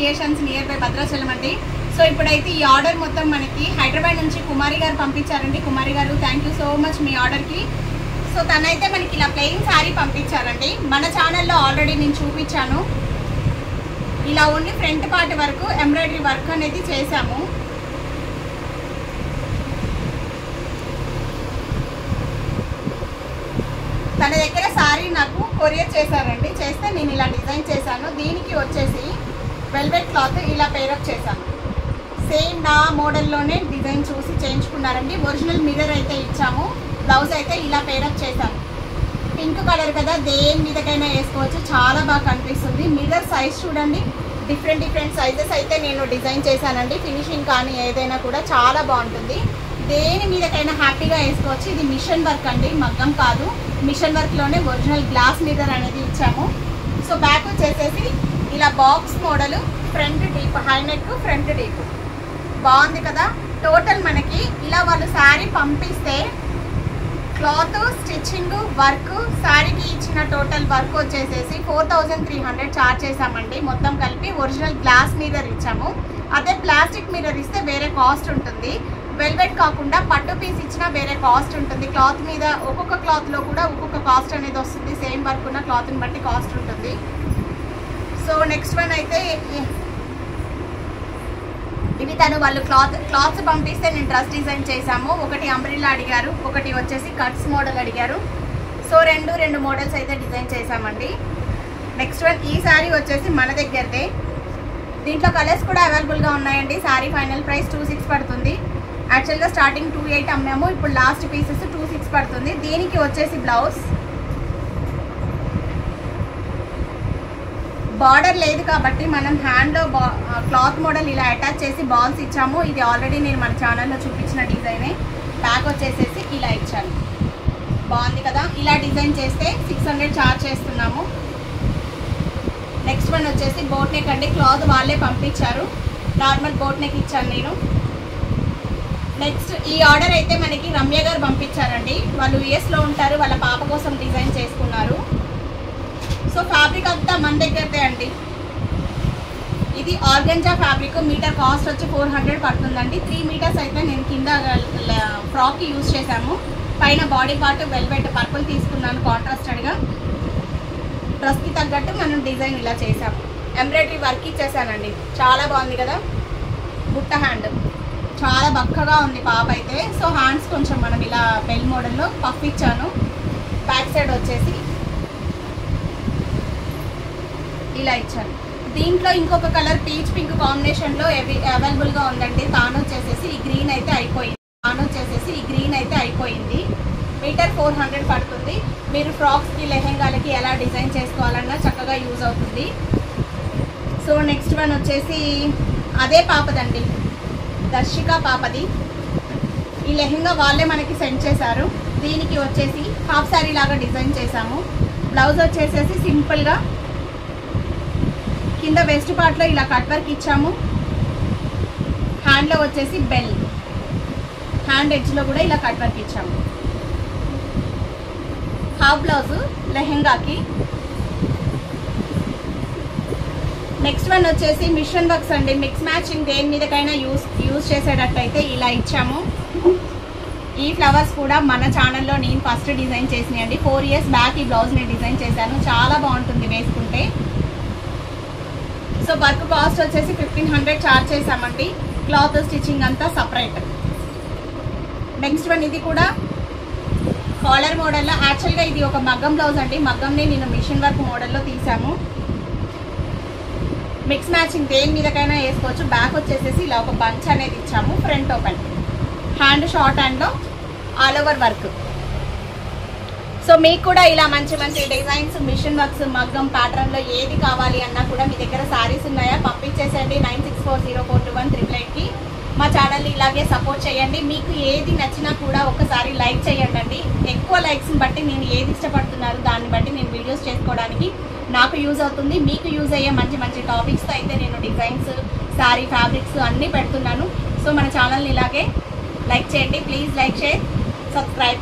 Creations near by Bhadrachalam అండి. So ఇప్పుడైతే ఈ ఆర్డర్ మొత్తం మనకి హైదరాబాద్ నుంచి కుమారి గారు పంపించారండి. కుమారి గారు థ్యాంక్ యూ సో మచ్ మీ ఆర్డర్కి. సో తనైతే మనకి ఇలా ప్లెయిన్ శారీ పంపించారండి. మన ఛానల్లో ఆల్రెడీ నేను చూపించాను. ఇలా ఓన్లీ ఫ్రంట్ పార్ట్ వరకు ఎంబ్రాయిడరీ వర్క్ అనేది చేశాము. తన దగ్గర శారీ నాకు కొరియర్ చేశారండి. చేస్తే నేను ఇలా డిజైన్ చేశాను. దీనికి వచ్చేసి వెల్వెట్ క్లాత్ ఇలా పేరప్ చేశాను. సేమ్ నా మోడల్లోనే డిజైన్ చూసి చేయించుకున్నారండి. ఒరిజినల్ మిర్రర్ అయితే ఇచ్చాము. బ్లౌజ్ అయితే ఇలా పేరప్ చేశాను. పింక్ కలర్ కదా, దేని మీదకైనా వేసుకోవచ్చు, చాలా బాగా కనిపిస్తుంది. మిర్రర్ సైజ్ చూడండి, డిఫరెంట్ సైజెస్ అయితే నేను డిజైన్ చేశానండి. ఫినిషింగ్ కానీ ఏదైనా కూడా చాలా బాగుంటుంది. దేని మీదకైనా హ్యాపీగా వేసుకోవచ్చు. ఇది మిషన్ వర్క్ అండి, మగ్గం కాదు. మిషన్ వర్క్లోనే ఒరిజినల్ గ్లాస్ మిర్రర్ అనేది ఇచ్చాము. సో బ్యాక్ వచ్చేసేసి ఇలా box model, front deep, high neck, front deep బాగుంది కదా. టోటల్ మనకి ఇలా వాళ్ళు శారీ పంపిస్తే క్లాత్, స్టిచ్చింగ్, వర్క్, శారీకి ఇచ్చిన టోటల్ వర్క్ వచ్చేసేసి 4300 ఛార్జ్ చేసామండి. మొత్తం కలిపి ఒరిజినల్ గ్లాస్ మిర్రర్ ఇచ్చాము. అదే ప్లాస్టిక్ మిర్రర్ ఇస్తే వేరే కాస్ట్ ఉంటుంది. వెల్వెట్ కాకుండా పట్టు పీస్ ఇచ్చినా వేరే కాస్ట్ ఉంటుంది. క్లాత్ మీద ఒక్కొక్క క్లాత్లో కూడా ఒక్కొక్క కాస్ట్ అనేది వస్తుంది. సేమ్ వర్క్ ఉన్న క్లాత్ని బట్టి కాస్ట్ ఉంటుంది. సో నెక్స్ట్ వన్ అయితే ఇవి తను వాళ్ళు క్లాత్స్ పంపిస్తే నేను డ్రెస్ డిజైన్ చేశాము. ఒకటి అంబ్రిల్లా అడిగారు, ఒకటి వచ్చేసి కట్స్ మోడల్ అడిగారు. సో రెండు మోడల్స్ అయితే డిజైన్ చేశామండి. నెక్స్ట్ వన్ ఈ శారీ వచ్చేసి మన దగ్గరదే. దీంట్లో కలర్స్ కూడా అవైలబుల్గా ఉన్నాయండి. శారీ ఫైనల్ ప్రైస్ 26 పడుతుంది. యాక్చువల్గా స్టార్టింగ్ 28 అమ్మాము, ఇప్పుడు లాస్ట్ పీసెస్ 26 పడుతుంది. దీనికి వచ్చేసి బ్లౌజ్ బార్డర్ లేదు కాబట్టి మనం హ్యాండ్లో క్లాత్ మోడల్ ఇలా అటాచ్ చేసి బాల్స్ ఇచ్చాము. ఇది ఆల్రెడీ నేను మన ఛానల్లో చూపించిన డిజైనే. బ్యాక్ వచ్చేసేసి ఇలా ఇచ్చాను. బాగుంది కదా. ఇలా డిజైన్ చేస్తే 600 ఛార్జ్ చేస్తున్నాము. నెక్స్ట్ వన్ వచ్చేసి బోట్ నెక్ అండి. క్లాత్ వాళ్ళే పంపించారు. నార్మల్ బోట్ నెక్ ఇచ్చాను నేను. నెక్స్ట్ ఈ ఆర్డర్ అయితే మనకి రమ్య గారు పంపించారండి. వాళ్ళు యూఎస్లో ఉంటారు. వాళ్ళ పాప కోసం డిజైన్ చేసుకున్నారు. సో ఫ్యాబ్రిక్ అంతా మన దగ్గరదే అండి. ఇది ఆర్గంజా ఫ్యాబ్రిక్. మీటర్ కాస్ట్ వచ్చి 400 పడుతుందండి. 3 మీటర్స్ అయితే నేను కింద ఫ్రాక్కి యూజ్ చేశాము. పైన బాడీ పార్ట్ వెల్వెట్ పర్పుల్ తీసుకున్నాను కాంట్రాస్టెడ్గా. డ్రెస్కి తగ్గట్టు మనం డిజైన్ ఇలా చేసాము. ఎంబ్రాయిడరీ వర్క్ ఇచ్చేసానండి. చాలా బాగుంది కదా. బుట్ట హ్యాండ్ చాలా బక్కగా ఉంది పాప అయితే. సో హ్యాండ్స్ కొంచెం మనం ఇలా బెల్ మోడల్లో పఫ్ ఇచ్చాను. బ్యాక్ సైడ్ వచ్చేసి ఇలా ఇచ్చాను. దీంట్లో ఇంకొక కలర్ పీచ్ పింక్ కాంబినేషన్లో అవైలబుల్గా ఉందండి. తాను వచ్చేసేసి ఈ గ్రీన్ అయితే అయిపోయింది. మీటర్ 400 పడుతుంది. మీరు ఫ్రాక్స్కి, లెహెంగాలకి ఎలా డిజైన్ చేసుకోవాలన్నా చక్కగా యూజ్ అవుతుంది. సో నెక్స్ట్ వన్ వచ్చేసి అదే పాపదండి, దర్శిక పాపది. ఈ లెహెంగా వాళ్ళే మనకి సెండ్ చేశారు. దీనికి వచ్చేసి హాఫ్ శారీ లాగా డిజైన్ చేశాము. బ్లౌజ్ వచ్చేసేసి సింపుల్గా కింద వెస్ట్ పార్ట్లో ఇలా కట్ వర్క్ ఇచ్చాము. హ్యాండ్లో వచ్చేసి బెల్, హ్యాండ్ ఎడ్జ్లో కూడా ఇలా కట్ వర్క్ ఇచ్చాము. హాఫ్ బ్లౌజ్ లెహెంగాకి. నెక్స్ట్ వన్ వచ్చేసి మిషన్ వర్క్స్ అండి. మిక్స్ మ్యాచింగ్ దేని మీదకైనా యూజ్ చేసేటట్టయితే ఇలా ఇచ్చాము. ఈ ఫ్లవర్స్ కూడా మన ఛానల్లో నేను ఫస్ట్ డిజైన్ చేసినాయండి. 4 years బ్యాక్ ఈ బ్లౌజ్ నేను డిజైన్ చేశాను. చాలా బాగుంటుంది వేసుకుంటే. సో వర్క్ కాస్ట్ వచ్చేసి 1500 ఛార్జ్ చేసామండి. క్లాత్ స్టిచ్చింగ్ అంతా సపరేట్. నెక్స్ట్ వన్ ఇది కూడా కాలర్ మోడల్లో. యాక్చువల్గా ఇది ఒక మగ్గం బ్లౌజ్ అండి. మగ్గంని నేను మిషన్ వర్క్ మోడల్లో తీసాము. మిక్స్ మ్యాచింగ్ దేని మీదకైనా వేసుకోవచ్చు. బ్యాక్ వచ్చేసేసి ఇలా ఒక బంచ్ అనేది ఇచ్చాము. ఫ్రంట్ ఓపెన్, హ్యాండ్ షార్ట్ హ్యాండ్లో ఆల్ ఓవర్ వర్క్. సో మీకు కూడా ఇలా మంచి డిజైన్స్, మిషన్ వర్క్స్, మగ్గం ప్యాటర్న్లో ఏది కావాలి అన్నా కూడా మీ దగ్గర శారీస్ ఉన్నాయా పంపించేసేయండి 9640421888కి. మా ఛానల్ని ఇలాగే సపోర్ట్ చేయండి. మీకు ఏది నచ్చినా కూడా ఒకసారి లైక్ చేయండి. ఎక్కువ లైక్స్ని బట్టి నేను ఏది ఇష్టపడుతున్నారు దాన్ని బట్టి నేను వీడియోస్ చేసుకోవడానికి నాకు యూజ్ అవుతుంది. మీకు యూజ్ అయ్యే మంచి టాపిక్స్తో అయితే నేను డిజైన్స్, శారీ ఫ్యాబ్రిక్స్ అన్నీ పెడుతున్నాను. సో మన ఛానల్ని ఇలాగే లైక్ చేయండి. Please like, share, subscribe.